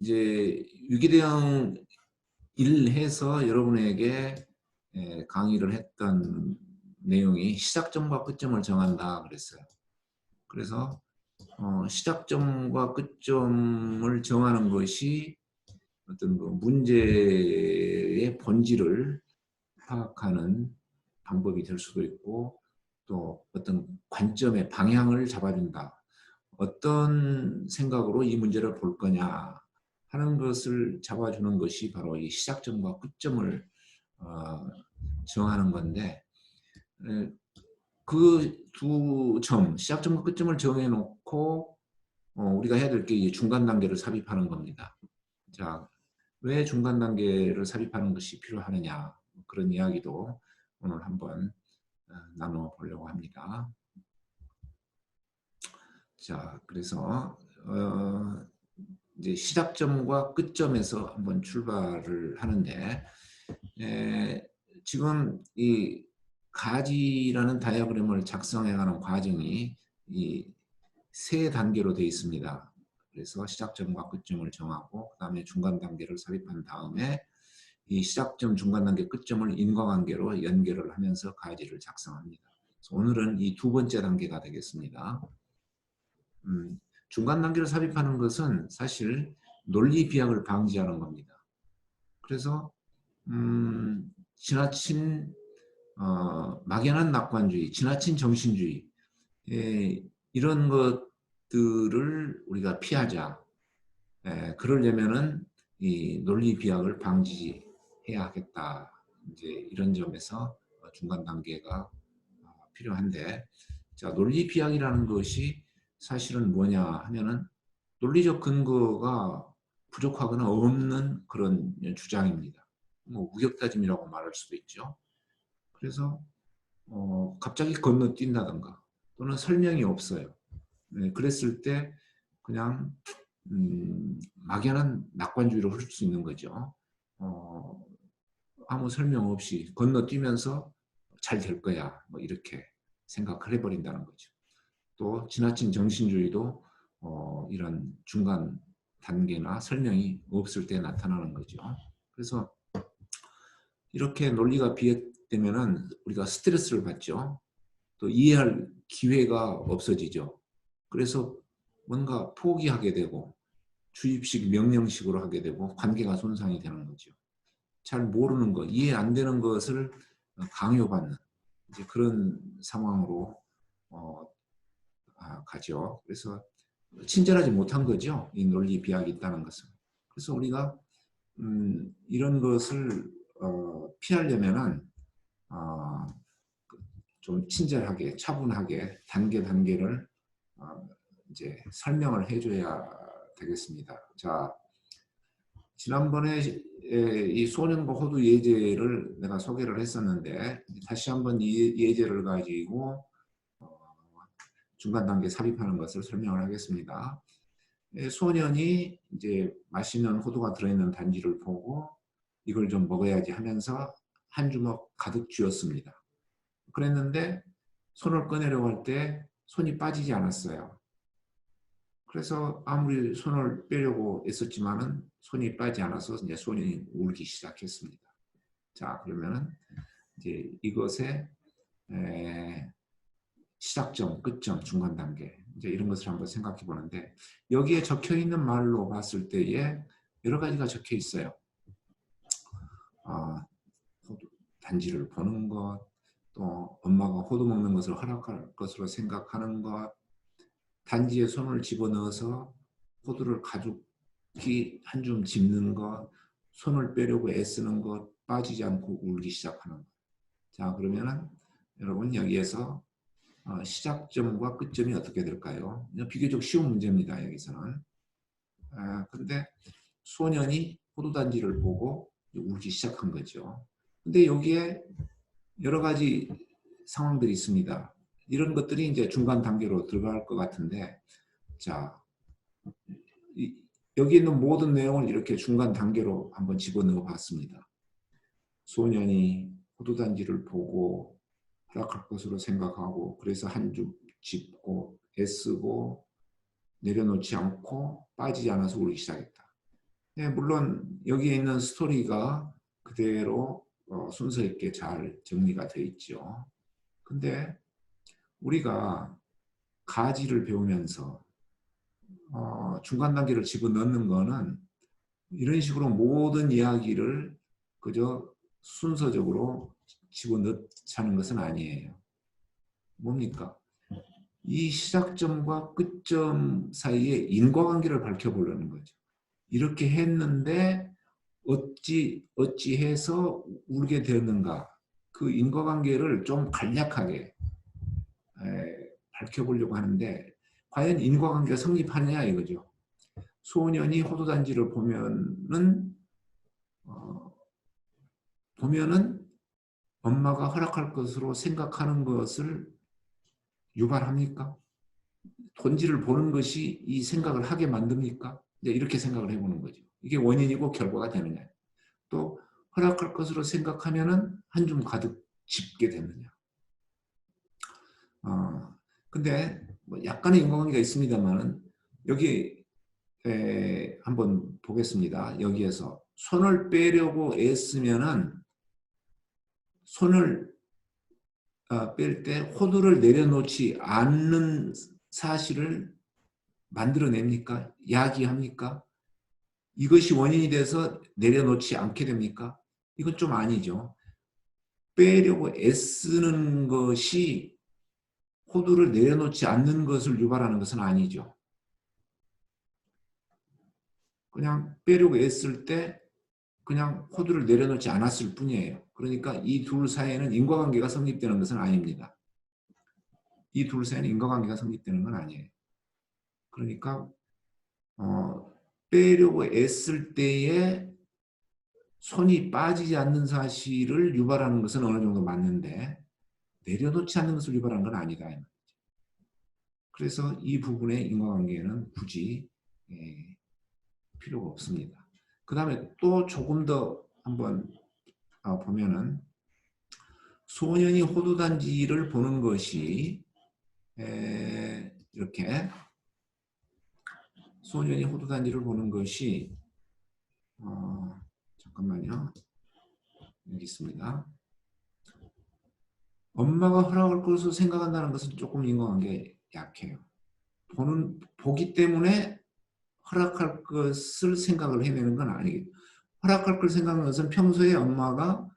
이제 유기대응 1 해서 여러분에게 강의를 했던 내용이 시작점과 끝점을 정한다 그랬어요. 그래서 시작점과 끝점을 정하는 것이 어떤 그 문제의 본질을 파악하는 방법이 될 수도 있고, 또 어떤 관점의 방향을 잡아준다. 어떤 생각으로 이 문제를 볼 거냐 하는 것을 잡아주는 것이 바로 이 시작점과 끝점을 정하는 건데, 그 두 점, 시작점과 끝점을 정해놓고 우리가 해야 될 게 중간 단계를 삽입하는 겁니다. 자, 왜 중간 단계를 삽입하는 것이 필요하느냐, 그런 이야기도 오늘 한번 나눠보려고 합니다. 자, 그래서 이제 시작점과 끝점에서 한번 출발을 하는데, 지금 이 가지라는 다이어그램을 작성해가는 과정이 이 세 단계로 되어 있습니다. 그래서 시작점과 끝점을 정하고, 그 다음에 중간 단계를 삽입한 다음에 이 시작점, 중간 단계, 끝점을 인과관계로 연결을 하면서 가지를 작성합니다. 그래서 오늘은 이 두 번째 단계가 되겠습니다. 중간 단계를 삽입하는 것은 사실 논리 비약을 방지하는 겁니다. 그래서 지나친 막연한 낙관주의, 지나친 정신주의, 이런 것들을 우리가 피하자. 그러려면은 이 논리 비약을 방지해야 하겠다. 이제 이런 점에서 중간 단계가 필요한데, 자, 논리 비약이라는 것이 사실은 뭐냐 하면은 논리적 근거가 부족하거나 없는 그런 주장입니다. 뭐 우격다짐이라고 말할 수도 있죠. 그래서 갑자기 건너뛴다든가 또는 설명이 없어요. 그랬을 때 그냥 막연한 낙관주의로 흐를 수 있는 거죠. 아무 설명 없이 건너뛰면서 잘 될 거야, 뭐 이렇게 생각을 해버린다는 거죠. 또 지나친 정신주의도 이런 중간 단계나 설명이 없을 때 나타나는 거죠. 그래서 이렇게 논리가 비약되면은 우리가 스트레스를 받죠. 또 이해할 기회가 없어지죠. 그래서 뭔가 포기하게 되고 주입식, 명령식으로 하게 되고 관계가 손상이 되는 거죠. 잘 모르는 것, 이해 안 되는 것을 강요받는 이제 그런 상황으로 가죠. 그래서 친절하지 못한 거죠. 이 논리 비약이 있다는 것은. 그래서 우리가 이런 것을 피하려면은 좀 친절하게, 차분하게 단계를 이제 설명을 해줘야 되겠습니다. 자, 지난번에 이 소년과 호두 예제를 내가 소개를 했었는데, 다시 한번 이 예제를 가지고 중간 단계 삽입하는 것을 설명을 하겠습니다. 소년이 이제 맛있는 호두가 들어있는 단지를 보고 이걸 좀 먹어야지 하면서 한 주먹 가득 쥐었습니다. 그랬는데 손을 꺼내려고 할 때 손이 빠지지 않았어요. 그래서 아무리 손을 빼려고 애썼지만은 손이 빠지지 않아서 이제 소년이 울기 시작했습니다. 자, 그러면은 이제 이것의 시작점, 끝점, 중간 단계 이제 이런 것을 한번 생각해 보는데, 여기에 적혀 있는 말로 봤을 때에 여러 가지가 적혀 있어요. 호두 단지를 보는 것, 또 엄마가 호두 먹는 것을 허락할 것으로 생각하는 것, 단지에 손을 집어넣어서 호두를 가죽히 한 줌 집는 것, 손을 빼려고 애쓰는 것, 빠지지 않고 울기 시작하는 것. 자, 그러면은 여러분 여기에서 시작점과 끝점이 어떻게 될까요? 비교적 쉬운 문제입니다. 여기서는. 근데 소년이 호두단지를 보고 울기 시작한 거죠. 근데 여기에 여러 가지 상황들이 있습니다. 이런 것들이 이제 중간 단계로 들어갈 것 같은데, 자, 여기 있는 모든 내용을 이렇게 중간 단계로 한번 집어넣어 봤습니다. 소년이 호두단지를 보고 허락할 것으로 생각하고, 그래서 한 줌 짚고 애쓰고 내려놓지 않고 빠지지 않아서 울기 시작했다. 예, 물론 여기에 있는 스토리가 그대로 순서 있게 잘 정리가 되어 있죠. 근데 우리가 가지를 배우면서 중간 단계를 집어넣는 거는 이런 식으로 모든 이야기를 그저 순서적으로 집어넣자는 것은 아니에요. 뭡니까? 이 시작점과 끝점 사이에 인과관계를 밝혀보려는 거죠. 이렇게 했는데 어찌해서 울게 되었는가? 그 인과관계를 좀 간략하게 밝혀보려고 하는데 과연 인과관계가 성립하느냐 이거죠. 소년이 호두단지를 어, 보면은 엄마가 허락할 것으로 생각하는 것을 유발합니까? 본질을 보는 것이 이 생각을 하게 만듭니까? 이렇게 생각을 해보는 거죠. 이게 원인이고 결과가 되느냐. 또 허락할 것으로 생각하면은 한 줌 가득 짚게 되느냐. 근데 뭐 약간의 인과관계가 있습니다만은 여기 한번 보겠습니다. 여기에서 손을 빼려고 애쓰면은 손을 뺄 때 호두를 내려놓지 않는 사실을 만들어냅니까? 야기합니까? 이것이 원인이 돼서 내려놓지 않게 됩니까? 이건 좀 아니죠. 빼려고 애쓰는 것이 호두를 내려놓지 않는 것을 유발하는 것은 아니죠. 그냥 빼려고 애쓸 때 그냥 호두를 내려놓지 않았을 뿐이에요. 그러니까 이 둘 사이에는 인과관계가 성립되는 것은 아닙니다. 이 둘 사이에는 인과관계가 성립되는 건 아니에요. 그러니까 빼려고 애쓸 때에 손이 빠지지 않는 사실을 유발하는 것은 어느 정도 맞는데 내려놓지 않는 것을 유발하는 건 아니다. 그래서 이 부분의 인과관계는 굳이 필요가 없습니다. 그 다음에 또 조금 더 한번 보면은 소년이 호두단지를 보는 것이 이렇게 소년이 호두단지를 보는 것이 잠깐만요. 여기 있습니다. 엄마가 허락할 것으로 생각한다는 것은 조금 인과관계 약해요. 보기 때문에 허락할 것을 생각을 해내는 건 아니에요. 허락할 걸 생각하는 것은 평소에 엄마가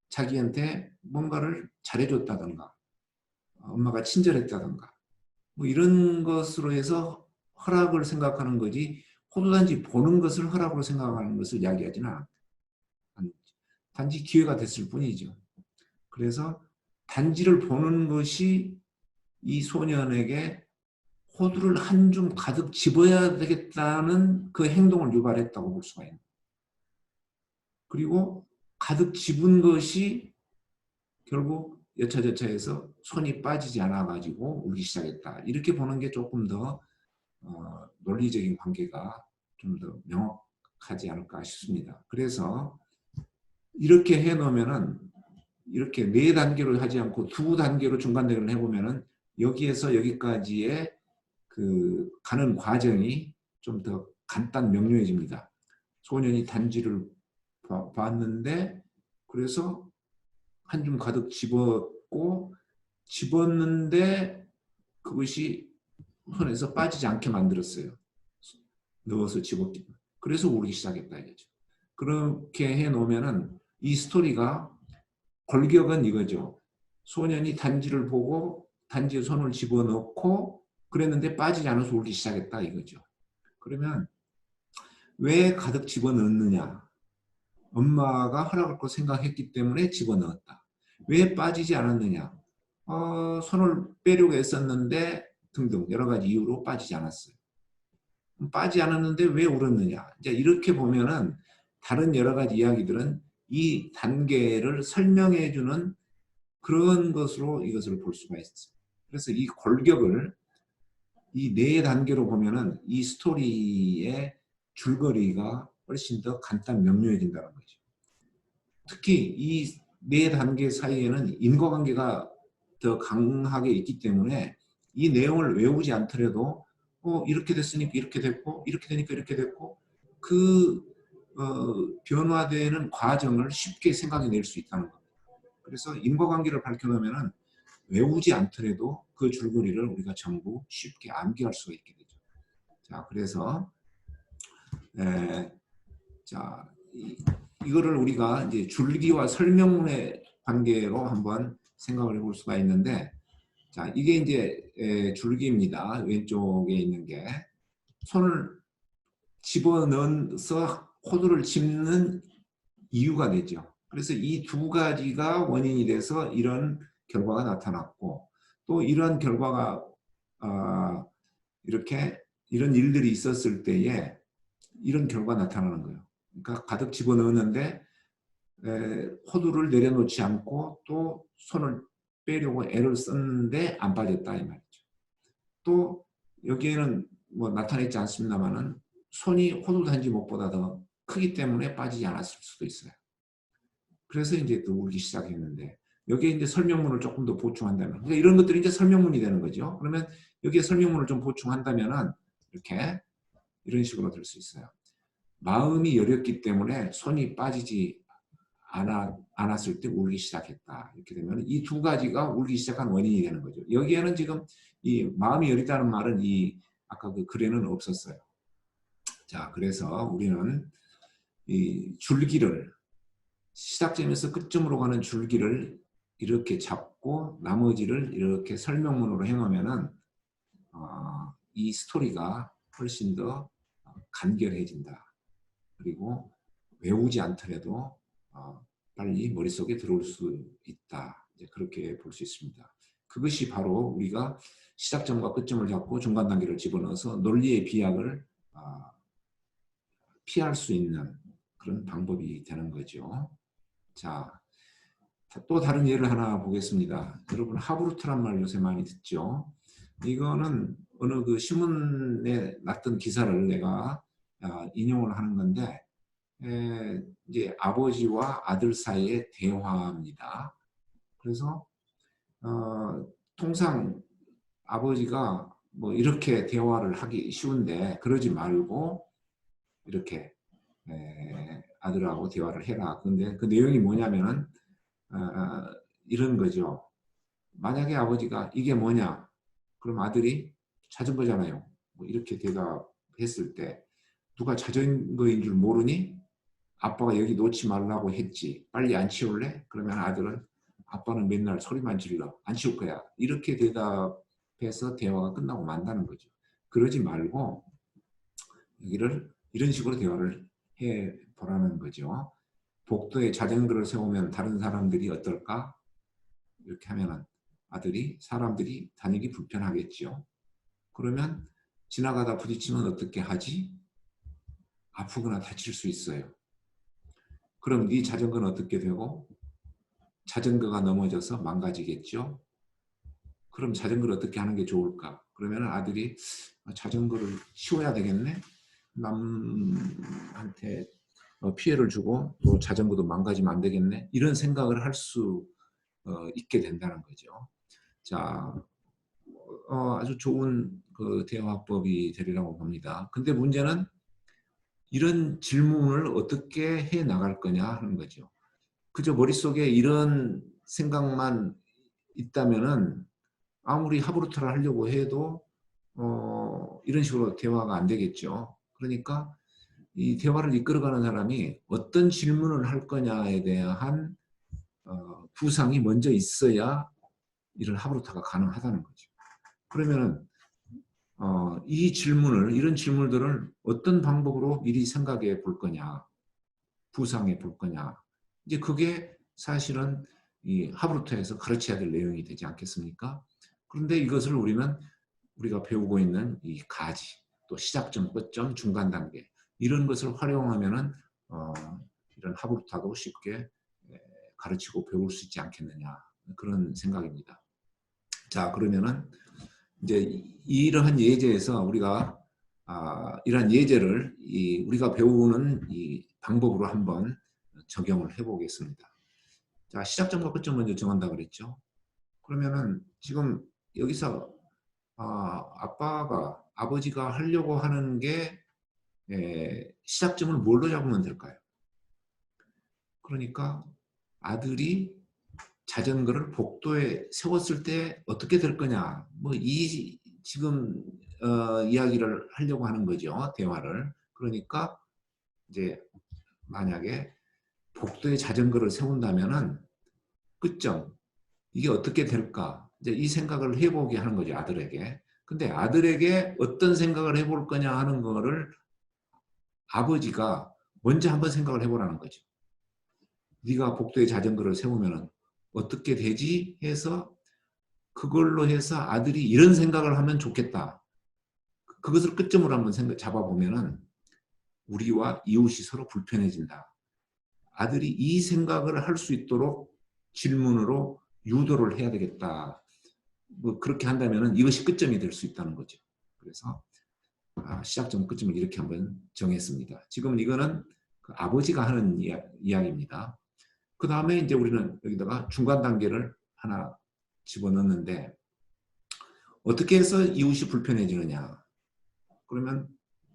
자기한테 뭔가를 잘해줬다던가 엄마가 친절했다던가 뭐 이런 것으로 해서 허락을 생각하는 거지 호두단지 보는 것을 허락으로 생각하는 것을 이야기하지는 않죠. 단지 기회가 됐을 뿐이죠. 그래서 단지를 보는 것이 이 소년에게 호두를 한 줌 가득 집어야 되겠다는 그 행동을 유발했다고 볼 수가 있는. 그리고 가득 집은 것이 결국 여차저차해서 손이 빠지지 않아가지고 울기 시작했다. 이렇게 보는 게 조금 더 논리적인 관계가 좀 더 명확하지 않을까 싶습니다. 그래서 이렇게 해놓으면은 이렇게 4단계로 하지 않고 2단계로 중간 단계를 해보면은 여기에서 여기까지의 그 가는 과정이 좀 더 간단 명료해집니다. 소년이 단지를 봤는데 그래서 한 줌 가득 집었는데 그것이 손에서 빠지지 않게 만들었어요. 넣어서 집었기 때문에. 그래서 울기 시작했다 이거죠. 그렇게 해놓으면은 이 스토리가 골격은 이거죠. 소년이 단지를 보고 단지에 손을 집어넣고 그랬는데 빠지지 않아서 울기 시작했다 이거죠. 그러면 왜 가득 집어넣느냐? 엄마가 허락할 거 생각했기 때문에 집어넣었다. 왜 빠지지 않았느냐? 손을 빼려고 했었는데 등등 여러 가지 이유로 빠지지 않았어요. 빠지지 않았는데 왜 울었느냐? 이제 이렇게 보면은 다른 여러 가지 이야기들은 이 단계를 설명해주는 그런 것으로 이것을 볼 수가 있어요. 그래서 이 골격을 이 4단계로 보면은 이 스토리의 줄거리가 훨씬 더 간단 명료해진다는 거죠. 특히 이 4단계 사이에는 인과관계가 더 강하게 있기 때문에 이 내용을 외우지 않더라도 이렇게 됐으니까 이렇게 됐고 이렇게 되니까 이렇게 됐고 그 변화되는 과정을 쉽게 생각해낼 수 있다는 겁니다. 그래서 인과관계를 밝혀놓으면 외우지 않더라도 그 줄거리를 우리가 전부 쉽게 암기할 수가 있게 되죠. 자, 그래서 자, 이거를 우리가 이제 줄기와 설명문의 관계로 한번 생각을 해볼 수가 있는데, 자, 이게 이제 줄기입니다. 왼쪽에 있는 게 손을 집어넣어서 호두를 짚는 이유가 되죠. 그래서 이 두 가지가 원인이 돼서 이런 결과가 나타났고, 또 이런 결과가 이렇게 이런 일들이 있었을 때에 이런 결과가 나타나는 거예요. 그러니까 가득 집어넣었는데 호두를 내려놓지 않고 또 손을 빼려고 애를 썼는데 안 빠졌다 이 말이죠. 또 여기에는 뭐 나타내지 않습니다만은 손이 호두 단지 목보다 더 크기 때문에 빠지지 않았을 수도 있어요. 그래서 이제 또 울기 시작했는데, 여기에 이제 설명문을 조금 더 보충한다면, 그러니까 이런 것들이 이제 설명문이 되는 거죠. 그러면 여기에 설명문을 좀 보충한다면은 이렇게 이런 식으로 될 수 있어요. 마음이 여렸기 때문에 손이 빠지지 않았을 때 울기 시작했다. 이렇게 되면 이 두 가지가 울기 시작한 원인이 되는 거죠. 여기에는 지금 이 마음이 여리다는 말은 이 아까 그 글에는 없었어요. 자, 그래서 우리는 이 줄기를 시작점에서 끝점으로 가는 줄기를 이렇게 잡고 나머지를 이렇게 설명문으로 해놓으면은 이 스토리가 훨씬 더 간결해진다. 그리고 외우지 않더라도 빨리 머릿속에 들어올 수 있다. 이제 그렇게 볼 수 있습니다. 그것이 바로 우리가 시작점과 끝점을 잡고 중간 단계를 집어넣어서 논리의 비약을 피할 수 있는 그런 방법이 되는 거죠. 자, 또 다른 예를 하나 보겠습니다. 여러분 하브루트란 말 요새 많이 듣죠. 이거는 어느 그 신문에 났던 기사를 내가 인용을 하는 건데, 이제 아버지와 아들 사이의 대화입니다. 그래서 통상 아버지가 뭐 이렇게 대화를 하기 쉬운데 그러지 말고 이렇게 아들하고 대화를 해라. 근데 그 내용이 뭐냐면은 이런 거죠. 만약에 아버지가 이게 뭐냐? 그럼 아들이 자전거잖아요. 뭐 이렇게 대답했을 때 누가 자전거인 줄 모르니? 아빠가 여기 놓지 말라고 했지. 빨리 안 치울래? 그러면 아들은 아빠는 맨날 소리만 질러. 안 치울 거야. 이렇게 대답해서 대화가 끝나고 만다는 거죠. 그러지 말고 여기를 이런 식으로 대화를 해보라는 거죠. 복도에 자전거를 세우면 다른 사람들이 어떨까? 이렇게 하면은 아들이 사람들이 다니기 불편하겠죠. 그러면 지나가다 부딪히면 어떻게 하지? 아프거나 다칠 수 있어요. 그럼 네 자전거는 어떻게 되고? 자전거가 넘어져서 망가지겠죠. 그럼 자전거를 어떻게 하는 게 좋을까? 그러면 아들이 자전거를 치워야 되겠네. 남한테 피해를 주고 또 자전거도 망가지면 안 되겠네. 이런 생각을 할 수 있게 된다는 거죠. 자, 아주 좋은 그 대화법이 되리라고 봅니다. 근데 문제는 이런 질문을 어떻게 해 나갈 거냐 하는 거죠. 그저 머릿속에 이런 생각만 있다면은 아무리 하브루트를 하려고 해도 이런 식으로 대화가 안 되겠죠. 그러니까 이 대화를 이끌어가는 사람이 어떤 질문을 할 거냐에 대한 구상이 먼저 있어야 이런 하브루트가 가능하다는 거죠. 그러면은 이런 질문들을 어떤 방법으로 미리 생각해 볼 거냐, 구상해 볼 거냐. 이제 그게 사실은 이 하브루트에서 가르쳐야 될 내용이 되지 않겠습니까? 그런데 이것을 우리가 배우고 있는 이 가지, 또 시작점, 끝점, 중간 단계 이런 것을 활용하면은 이런 하브루트도 쉽게 가르치고 배울 수 있지 않겠느냐 그런 생각입니다. 자, 그러면은 이제 이러한 예제에서 우리가 이러한 예제를 우리가 배우는 이 방법으로 한번 적용을 해보겠습니다. 자, 시작점과 끝점 먼저 정한다 그랬죠. 그러면은 지금 여기서 아버지가 하려고 하는 게 시작점을 뭘로 잡으면 될까요? 그러니까 아들이 자전거를 복도에 세웠을 때 어떻게 될 거냐. 뭐 이 지금 이야기를 하려고 하는 거죠. 대화를. 그러니까 이제 만약에 복도에 자전거를 세운다면은 끝점 이게 어떻게 될까? 이제 이 생각을 해보게 하는 거죠. 아들에게. 근데 아들에게 어떤 생각을 해볼 거냐 하는 거를 아버지가 먼저 한번 생각을 해보라는 거죠. 네가 복도에 자전거를 세우면 어떻게 되지? 해서 그걸로 해서 아들이 이런 생각을 하면 좋겠다. 그것을 끝점으로 한번 잡아보면은 우리와 이웃이 서로 불편해진다. 아들이 이 생각을 할 수 있도록 질문으로 유도를 해야 되겠다. 뭐 그렇게 한다면은 이것이 끝점이 될 수 있다는 거죠. 그래서 시작점, 끝점을 이렇게 한번 정했습니다. 지금 이거는 그 아버지가 하는 이야기입니다. 그 다음에 이제 우리는 여기다가 중간 단계를 하나 집어넣는데 어떻게 해서 이웃이 불편해지느냐. 그러면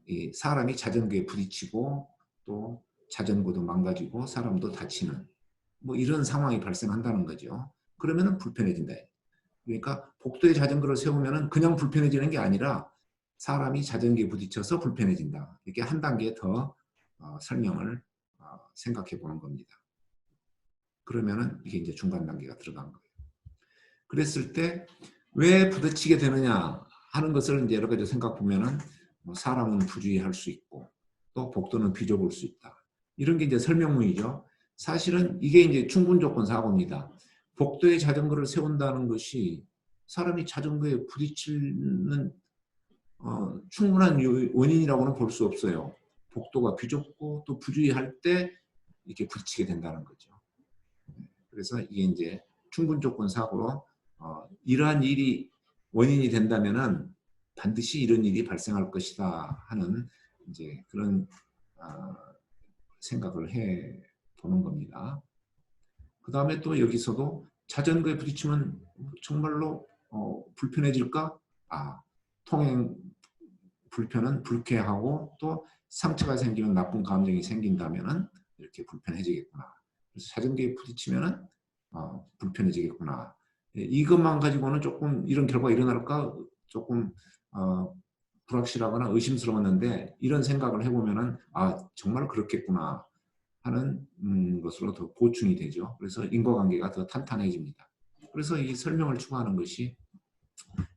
이 사람이 자전거에 부딪히고 또 자전거도 망가지고 사람도 다치는 뭐 이런 상황이 발생한다는 거죠. 그러면 불편해진다. 그러니까 복도에 자전거를 세우면 그냥 불편해지는 게 아니라 사람이 자전거에 부딪혀서 불편해진다. 이렇게 한 단계 더 설명을 생각해 보는 겁니다. 그러면은 이게 이제 중간 단계가 들어간 거예요. 그랬을 때 왜 부딪히게 되느냐 하는 것을 이제 여러 가지 생각 보면은 사람은 부주의할 수 있고 또 복도는 비좁을 수 있다. 이런 게 이제 설명문이죠. 사실은 이게 이제 충분 조건 사고입니다. 복도에 자전거를 세운다는 것이 사람이 자전거에 부딪히는 충분한 원인이라고는 볼 수 없어요. 복도가 비좁고 또 부주의할 때 이렇게 부딪히게 된다는 거죠. 그래서 이게 이제 충분 조건 사고로 이러한 일이 원인이 된다면은 반드시 이런 일이 발생할 것이다 하는 이제 그런 생각을 해 보는 겁니다. 그 다음에 또 여기서도 자전거에 부딪히면 정말로 불편해질까? 통행 불편은 불쾌하고 또 상처가 생기면 나쁜 감정이 생긴다면은 이렇게 불편해지겠구나. 그래서 자전거에 부딪히면은 불편해지겠구나. 이것만 가지고는 조금 이런 결과가 일어날까 조금 불확실하거나 의심스러웠는데 이런 생각을 해보면은 정말 그렇겠구나 하는 것으로 더 보충이 되죠. 그래서 인과관계가 더 탄탄해집니다. 그래서 이 설명을 추구하는 것이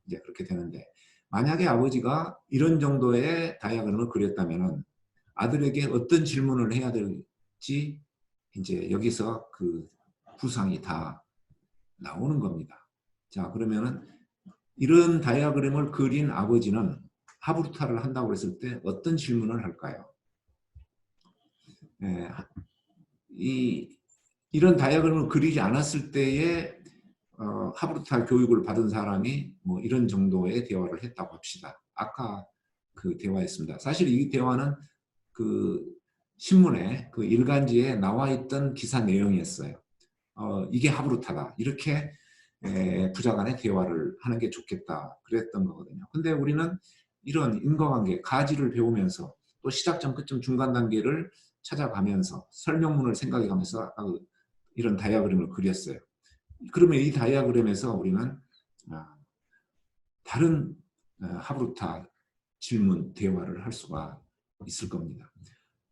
이제 그렇게 되는데 만약에 아버지가 이런 정도의 다이아그램을 그렸다면은 아들에게 어떤 질문을 해야 될지 이제 여기서 그 구상이 다 나오는 겁니다. 자, 그러면은 이런 다이아그램을 그린 아버지는 하브루타를 한다고 했을 때 어떤 질문을 할까요? 이런 다이아그램을 그리지 않았을 때에 하브루타 교육을 받은 사람이 뭐 이런 정도의 대화를 했다고 합시다. 아까 그 대화였습니다. 사실 이 대화는 그 신문에 그 일간지에 나와 있던 기사 내용이었어요. 이게 하브루타다. 이렇게 부자 간의 대화를 하는 게 좋겠다. 그랬던 거거든요. 근데 우리는 이런 인과관계, 가지를 배우면서 또 시작점, 끝점, 중간 단계를 찾아가면서 설명문을 생각해가면서 이런 다이아그램을 그렸어요. 그러면 이 다이아그램에서 우리는 다른 하브루타 질문, 대화를 할 수가 있을 겁니다.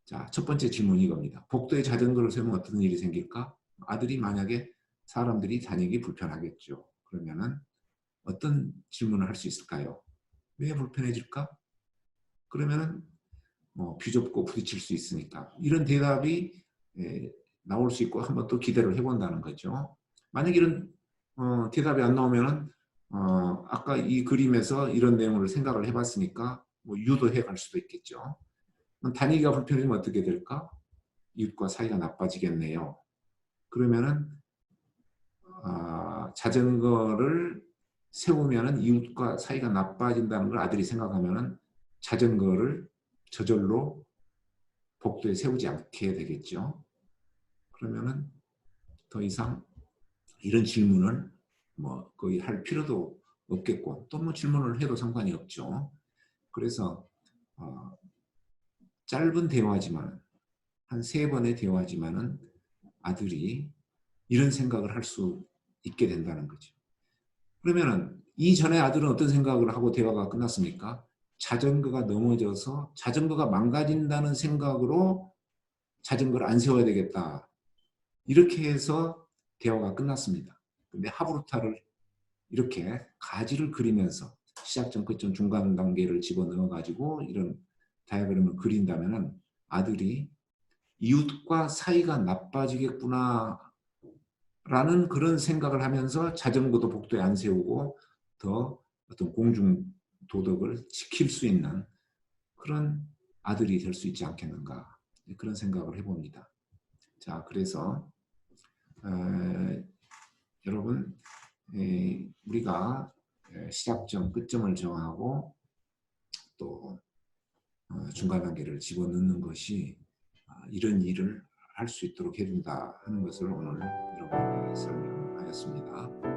자, 첫 번째 질문이 이겁니다. 복도에 자전거를 세우면 어떤 일이 생길까? 아들이 만약에 사람들이 다니기 불편하겠죠. 그러면은 어떤 질문을 할 수 있을까요? 왜 불편해질까? 그러면은 뭐 비좁고 부딪힐 수 있으니까 이런 대답이 나올 수 있고 한번 또 기대를 해본다는 거죠. 만약 이런 대답이 안 나오면은 아까 이 그림에서 이런 내용을 생각을 해봤으니까 뭐 유도해 갈 수도 있겠죠. 다니기가 불편해지면 어떻게 될까? 이웃과 사이가 나빠지겠네요. 그러면은 자전거를 세우면은 이웃과 사이가 나빠진다는 걸 아들이 생각하면은 자전거를 저절로 복도에 세우지 않게 되겠죠. 그러면은 더 이상 이런 질문을 뭐 거의 할 필요도 없겠고 또 뭐 질문을 해도 상관이 없죠. 그래서 짧은 대화지만 한 3번의 대화지만은 아들이 이런 생각을 할 수 있게 된다는 거죠. 그러면은 이전에 아들은 어떤 생각을 하고 대화가 끝났습니까? 자전거가 넘어져서 자전거가 망가진다는 생각으로 자전거를 안 세워야 되겠다. 이렇게 해서 대화가 끝났습니다. 근데 하브루타를 이렇게 가지를 그리면서 시작점, 끝점, 중간 단계를 집어넣어 가지고 이런 다이어그램을 그린다면은 아들이 이웃과 사이가 나빠지겠구나 라는 그런 생각을 하면서 자전거도 복도에 안 세우고 더 어떤 공중 도덕을 지킬 수 있는 그런 아들이 될 수 있지 않겠는가, 그런 생각을 해봅니다. 자, 그래서 여러분, 우리가 시작점, 끝점을 정하고 또 중간 단계를 집어넣는 것이 이런 일을 할 수 있도록 해준다 하는 것을 오늘 여러분에게 설명하였습니다.